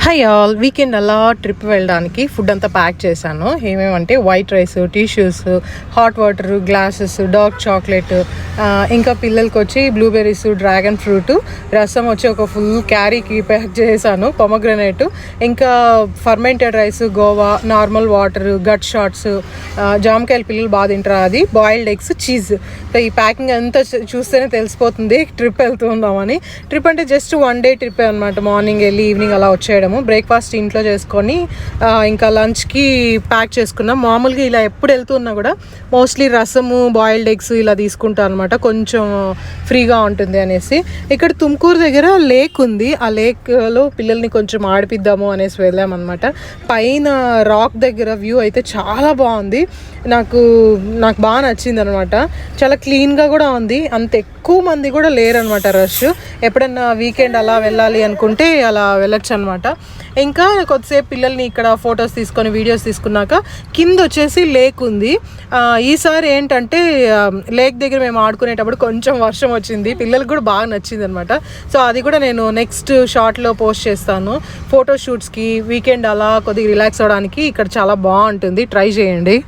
Hi all, weekend అలా trip వెళ్ళడానికి food అంతా ప్యాక్ చేశాను. ఏమేమంటే white rice, tissues, hot water, glasses, dark chocolate, ఇంకా పిల్లలకి వచ్చి బ్లూబెర్రీస్, డ్రాగన్ ఫ్రూట్, రసం వచ్చి ఒక ఫుల్ క్యారీకి ప్యాక్ చేశాను, పొమగ్రనేట్, ఇంకా ఫర్మెంటెడ్ రైస్, గోవా, నార్మల్ వాటర్, గట్ షాట్స్, జామకాయలు పిల్లలు బాగా తింటారు, అది బాయిల్డ్ ఎగ్స్, చీజ్. ఈ ప్యాకింగ్ అంతా చూస్తేనే తెలిసిపోతుంది ట్రిప్ వెళ్తున్నామని. ట్రిప్ అంటే జస్ట్ వన్ డే ట్రిప్ అనమాట. మార్నింగ్ వెళ్ళి ఈవినింగ్ అలా వచ్చేయడం. బ్రేక్ఫాస్ట్ ఇంట్లో చేసుకొని ఇంకా లంచ్కి ప్యాక్ చేసుకున్నాం. మామూలుగా ఇలా ఎప్పుడు వెళ్తున్నా కూడా మోస్ట్లీ రసము, బాయిల్డ్ ఎగ్స్ ఇలా తీసుకుంటాను అనమాట, కొంచెం ఫ్రీగా ఉంటుంది అనేసి. ఇక్కడ తుమ్కూరు దగ్గర లేక్ ఉంది, ఆ లేక్లో పిల్లల్ని కొంచెం ఆడిపిద్దాము అనేసి వెళ్ళామన్నమాట. పైన రాక్ దగ్గర వ్యూ అయితే చాలా బాగుంది, నాకు బాగా నచ్చింది అనమాట. చాలా క్లీన్గా కూడా ఉంది, అంత ఎక్కువ మంది కూడా లేరనమాట, రష్. ఎప్పుడన్నా వీకెండ్ అలా వెళ్ళాలి అనుకుంటే అలా వెళ్ళొచ్చు అనమాట. ఇంకా కొద్దిసేపు పిల్లల్ని ఇక్కడ ఫొటోస్ తీసుకొని వీడియోస్ తీసుకున్నాక కింద వచ్చేసి లేక్ ఉంది. ఈసారి ఏంటంటే లేక్ దగ్గర మేము ఆడుకునేటప్పుడు కొంచెం వర్షం వచ్చింది, పిల్లలకు కూడా బాగా నచ్చింది అనమాట. సో అది కూడా నేను నెక్స్ట్ షార్ట్లో పోస్ట్ చేస్తాను. ఫోటో షూట్స్కి వీకెండ్ అలా కొద్దిగా రిలాక్స్ అవ్వడానికి ఇక్కడ చాలా బాగుంటుంది, ట్రై చేయండి.